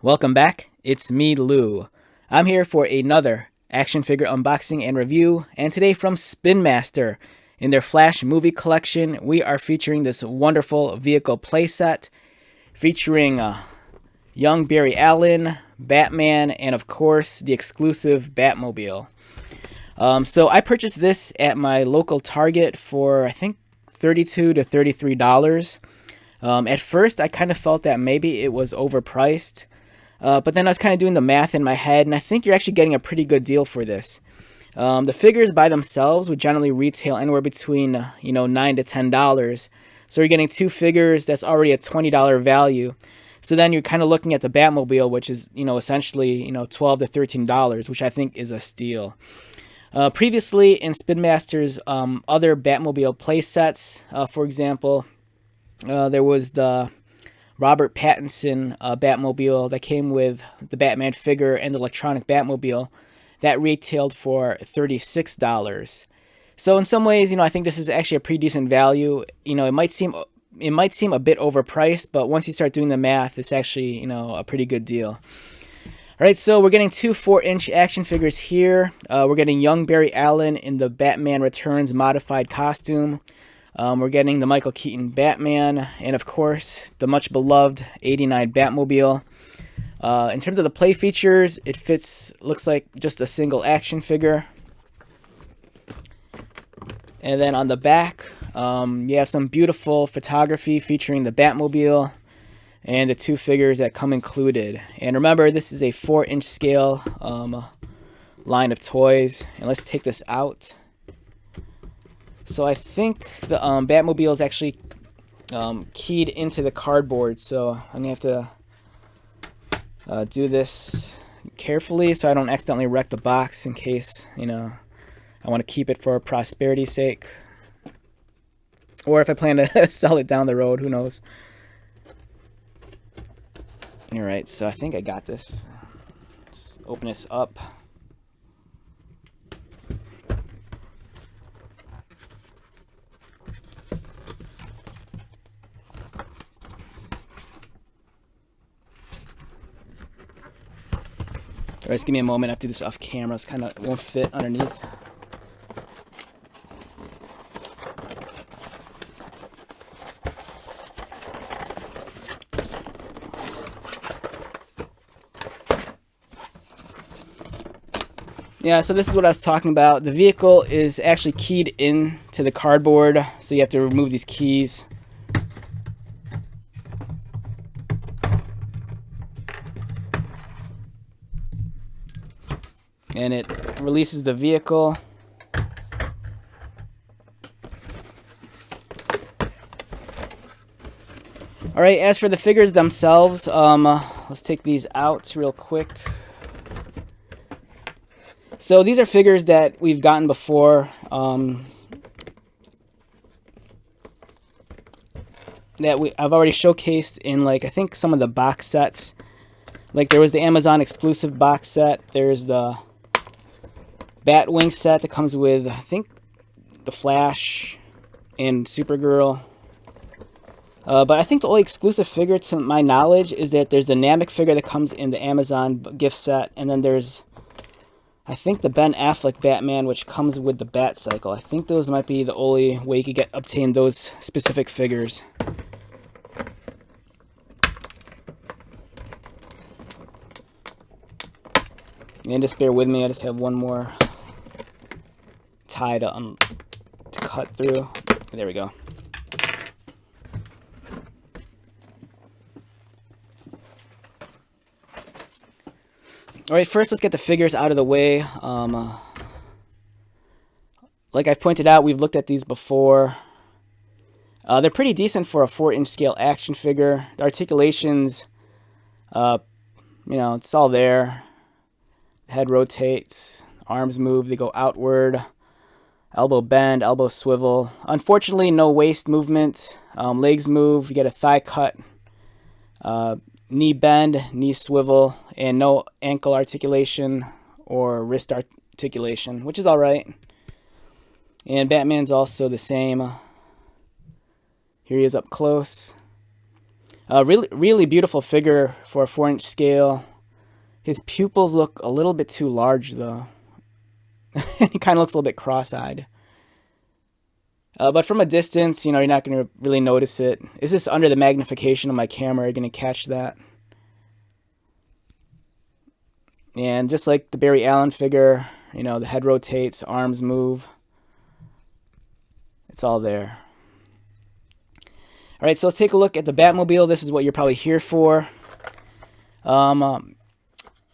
Welcome back, it's me, Lou. I'm here for another action figure unboxing and review, and today from Spin Master. In their Flash Movie collection, we are featuring this wonderful vehicle playset featuring young Barry Allen, Batman, and of course the exclusive Batmobile. So I purchased this at my local Target for I think $32 to $33. At first, I kind of felt that maybe it was overpriced. But then I was kind of doing the math in my head, and I think you're actually getting a pretty good deal for this. The figures by themselves would generally retail anywhere between $9 to $10. So you're getting two figures that's already a $20 value. So then you're kind of looking at the Batmobile, which is essentially $12 to $13, which I think is a steal. Previously in Spin Master's other Batmobile playsets, for example, there was the Robert Pattinson Batmobile that came with the Batman figure and the electronic Batmobile that retailed for $36. So in some ways, I think this is actually a pretty decent value. It might seem a bit overpriced, but once you start doing the math, it's actually a pretty good deal. All right, so we're getting two 4-inch action figures here. We're getting young Barry Allen in the Batman Returns modified costume. We're getting the Michael Keaton Batman, and of course, the much beloved '89 Batmobile. In terms of the play features, looks like just a single action figure. And then on the back, you have some beautiful photography featuring the Batmobile and the two figures that come included. And remember, this is a 4-inch scale line of toys. And let's take this out. So I think the Batmobile is actually keyed into the cardboard, so I'm going to have to do this carefully so I don't accidentally wreck the box in case, I want to keep it for prosperity's sake. Or if I plan to sell it down the road, who knows. Alright, so I think I got this. Let's open this up. Alright, just give me a moment. I have to do this off camera. It kind of won't fit underneath. Yeah, so this is what I was talking about. The vehicle is actually keyed into the cardboard, so you have to remove these keys. And it releases the vehicle. Alright, as for the figures themselves, let's take these out real quick. So these are figures that we've gotten before. I've already showcased in I think some of the box sets. Like there was the Amazon exclusive box set. There's the Batwing set that comes with, I think, the Flash and Supergirl. But I think the only exclusive figure, to my knowledge, is that there's the Namek figure that comes in the Amazon gift set. And then there's, I think, the Ben Affleck Batman, which comes with the Bat Cycle. I think those might be the only way you could obtain those specific figures. And just bear with me, I just have one more tie to cut through. There we go. Alright, first let's get the figures out of the way. Like I've pointed out, we've looked at these before. They're pretty decent for a 4-inch scale action figure. The articulations, it's all there. Head rotates, arms move, they go outward, elbow bend, elbow swivel. Unfortunately, no waist movement. Legs move, you get a thigh cut, knee bend, knee swivel, and no ankle articulation or wrist articulation, which is alright. And Batman's also the same. Here he is up close. Really beautiful figure for a 4-inch scale. His pupils look a little bit too large, though. He kind of looks a little bit cross-eyed. But from a distance, you're not going to really notice it. Is this under the magnification of my camera? You're going to catch that. And just like the Barry Allen figure, the head rotates, arms move. It's all there. All right, so let's take a look at the Batmobile. This is what you're probably here for.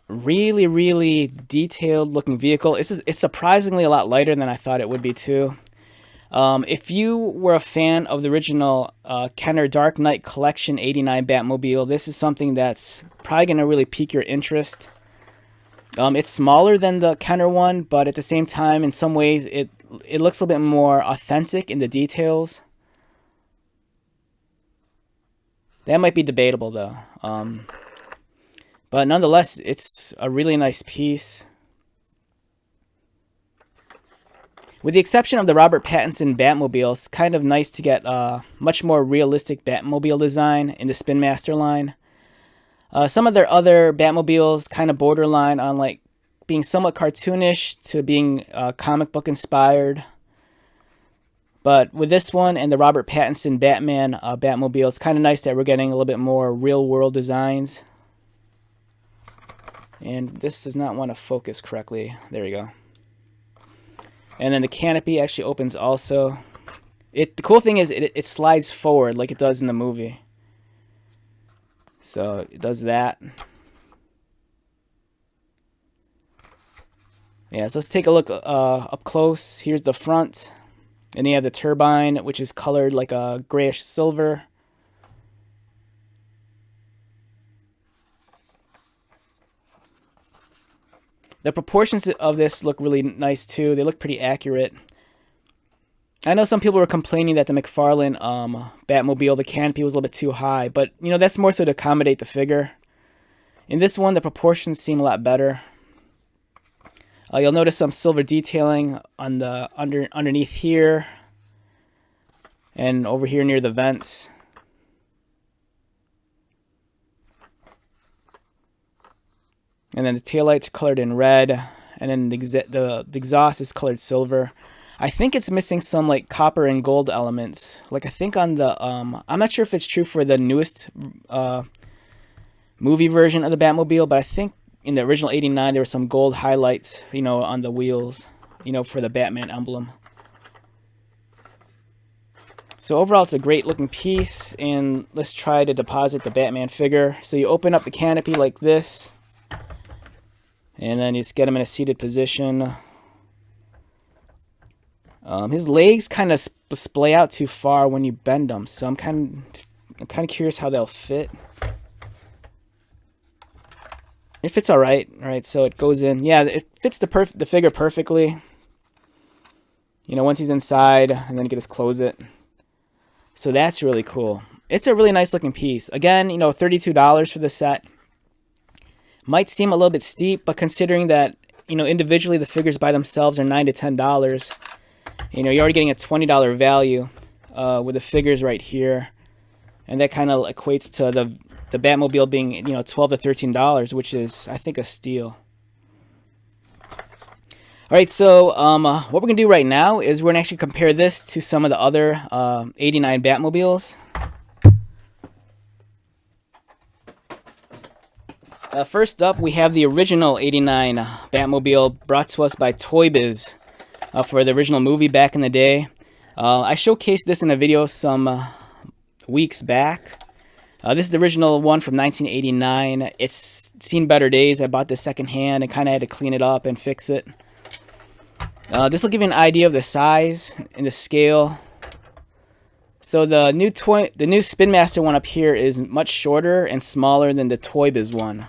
Really detailed looking vehicle. It's surprisingly a lot lighter than I thought it would be too. If you were a fan of the original Kenner Dark Knight Collection 89 Batmobile, this is something that's probably going to really pique your interest. It's smaller than the Kenner one, but at the same time, in some ways, it looks a little bit more authentic in the details. That might be debatable, though. But nonetheless, it's a really nice piece. With the exception of the Robert Pattinson Batmobile, it's kind of nice to get a much more realistic Batmobile design in the Spin Master line. Some of their other Batmobiles kind of borderline on like being somewhat cartoonish to being comic book inspired. But with this one and the Robert Pattinson Batman Batmobile, it's kind of nice that we're getting a little bit more real world designs. And this does not want to focus correctly. There we go. And then the canopy actually opens also. The cool thing is it slides forward like it does in the movie. So it does that. Yeah, so let's take a look up close. Here's the front. And you have the turbine, which is colored like a grayish silver. The proportions of this look really nice too. They look pretty accurate. I know some people were complaining that the McFarlane Batmobile, the canopy was a little bit too high, but that's more so to accommodate the figure. In this one, the proportions seem a lot better. You'll notice some silver detailing on the underneath here and over here near the vents. And then the taillights are colored in red, and then the exhaust is colored silver. I think it's missing some like copper and gold elements. Like I think on the I'm not sure if it's true for the newest movie version of the Batmobile, but I think in the original 89 there were some gold highlights, on the wheels, for the Batman emblem. So overall, it's a great looking piece, and let's try to deposit the Batman figure. So you open up the canopy like this, and then you just get him in a seated position. His legs kind of splay out too far when you bend them, so I'm kind of curious how they'll fit. It fits all right. All right, so it goes in. Yeah, it fits the figure perfectly. Once he's inside, and then you can just close it. So that's really cool. It's a really nice looking piece. Again, $32 for the set. Might seem a little bit steep, but considering that, individually the figures by themselves are $9 to $10, you're already getting a $20 value with the figures right here. And that kind of equates to the Batmobile being, $12 to $13, which is, I think, a steal. All right, so what we're going to do right now is we're going to actually compare this to some of the other 89 Batmobiles. First up, we have the original 89 Batmobile brought to us by Toy Biz for the original movie back in the day. I showcased this in a video some weeks back. This is the original one from 1989. It's seen better days. I bought this secondhand and kind of had to clean it up and fix it. This will give you an idea of the size and the scale. So the new Spin Master one up here is much shorter and smaller than the Toy Biz one.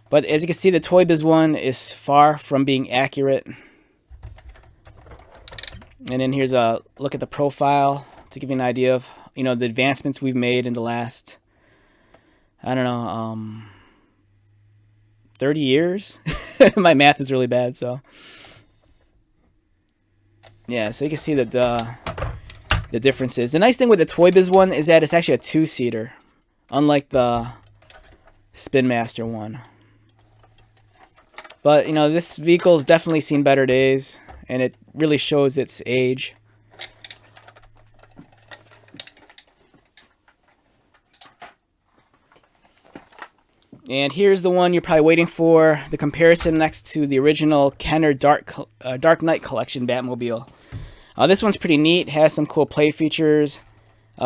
But as you can see, the Toy Biz one is far from being accurate. And then here's a look at the profile to give you an idea of, the advancements we've made in the last, 30 years. My math is really bad, so. Yeah, so you can see that the differences. The nice thing with the Toy Biz one is that it's actually a two-seater. unlike the Spin Master one. But, you know, this vehicle's definitely seen better days, and it really shows its age. And here's the one you're probably waiting for, the comparison next to the original Kenner Dark Knight Collection Batmobile. This one's pretty neat, has some cool play features.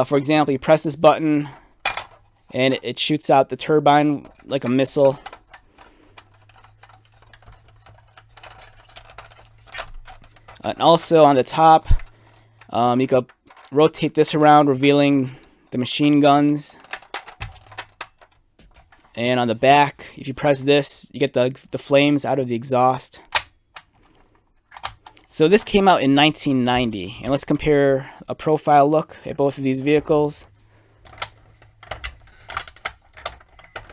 For example, you press this button, and it shoots out the turbine like a missile. And also on the top, you can rotate this around, revealing the machine guns. And on the back, if you press this, you get the flames out of the exhaust. So this came out in 1990, and let's compare a profile look at both of these vehicles.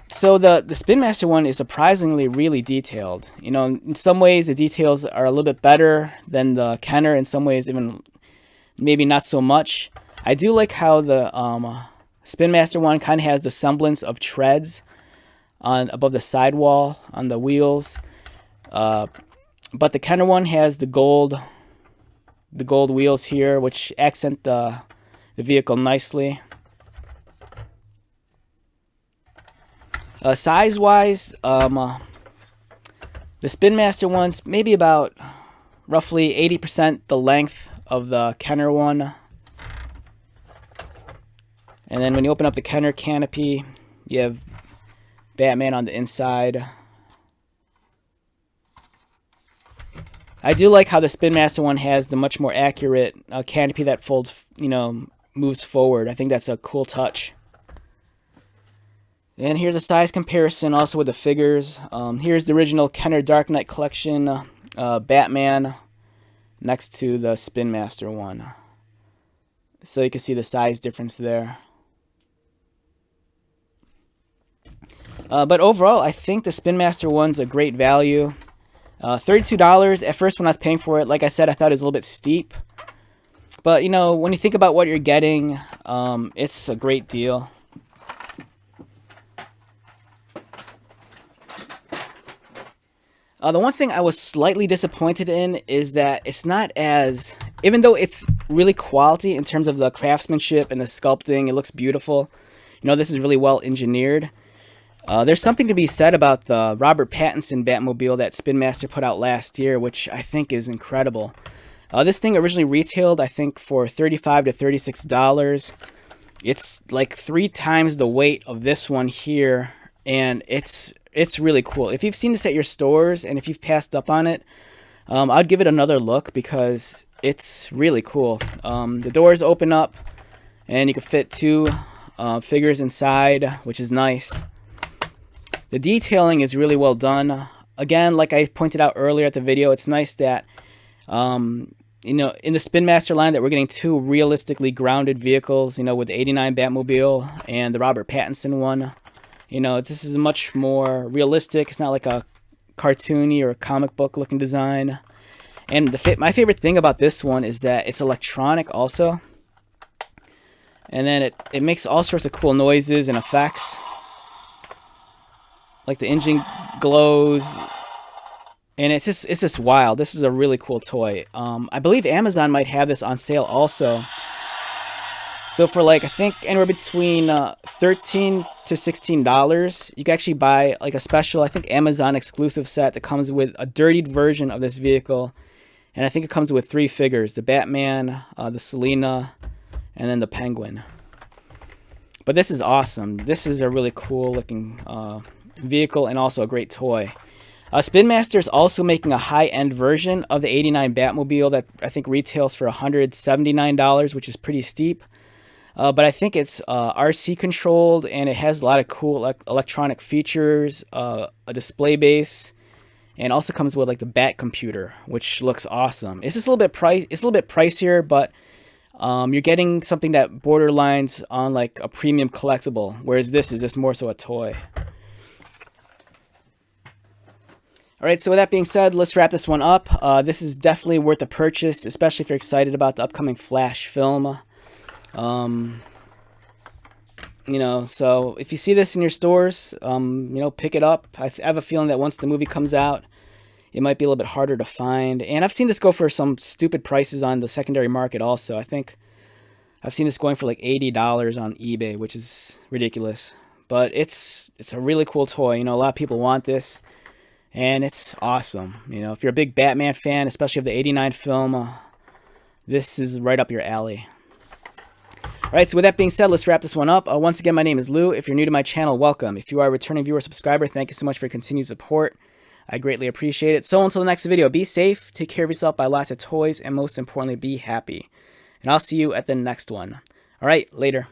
So the Spin Master one is surprisingly really detailed. You know, in some ways the details are a little bit better than the Kenner. In some ways, even maybe not so much. I do like how the Spin Master one kind of has the semblance of treads on above the sidewall on the wheels, but the Kenner one has the gold wheels here, which accent the vehicle nicely. Size wise, the Spin Master one's maybe about roughly 80% the length of the Kenner one. And then when you open up the Kenner canopy, you have Batman on the inside. I do like how the Spin Master one has the much more accurate canopy that folds, you know, moves forward. I think that's a cool touch. And here's a size comparison also with the figures. Here's the original Kenner Dark Knight Collection Batman next to the Spin Master one. So you can see the size difference there. But overall, I think the Spin Master one's a great value. $32. At first, when I was paying for it, like I said, I thought it was a little bit steep. But, you know, when you think about what you're getting, it's a great deal. The one thing I was slightly disappointed in is that it's not as... Even though it's really quality in terms of the craftsmanship and the sculpting, it looks beautiful. You know, this is really well engineered. There's something to be said about the Robert Pattinson Batmobile that Spin Master put out last year, which I think is incredible. This thing originally retailed, I think, for $35 to $36. It's like 3 times the weight of this one here, and it's really cool. If you've seen this at your stores, and if you've passed up on it, I'd give it another look because it's really cool. The doors open up, and you can fit 2 figures inside, which is nice. The detailing is really well done. Again, like I pointed out earlier at the video, it's nice that, you know, in the Spin Master line that we're getting 2 realistically grounded vehicles, you know, with the 89 Batmobile and the Robert Pattinson one. You know, this is much more realistic. It's not like a cartoony or a comic book looking design. And my favorite thing about this one is that it's electronic also. And then it makes all sorts of cool noises and effects. Like the engine glows, and it's just wild. This is a really cool toy. I believe Amazon might have this on sale also. So for like, I think anywhere between $13 to $16, you can actually buy like a special, I think Amazon exclusive set that comes with a dirtied version of this vehicle, and I think it comes with 3 figures: the Batman, the Selina, and then the Penguin. But this is awesome. This is a really cool looking vehicle and also a great toy. Spin Master is also making a high-end version of the 89 Batmobile that I think retails for $179, which is pretty steep. But I think it's RC controlled, and it has a lot of cool electronic features, a display base, and also comes with like the Bat computer, which looks awesome. It's just a little bit pricier, but you're getting something that borderlines on like a premium collectible, whereas this is just more so a toy. Alright, so with that being said, let's wrap this one up. This is definitely worth a purchase, especially if you're excited about the upcoming Flash film. You know, so if you see this in your stores, you know, pick it up. I have a feeling that once the movie comes out, it might be a little bit harder to find. And I've seen this go for some stupid prices on the secondary market also. I think I've seen this going for like $80 on eBay, which is ridiculous. But it's a really cool toy. You know, a lot of people want this, and it's awesome. You know, if you're a big Batman fan, especially of the '89 film, this is right up your alley. All right, so with that being said, let's wrap this one up. Once again, my name is Lou. If you're new to my channel, welcome. If you are a returning viewer or subscriber, thank you so much for your continued support. I greatly appreciate it. So until the next video, be safe, take care of yourself, buy lots of toys, and most importantly, be happy. And I'll see you at the next one. All right, later.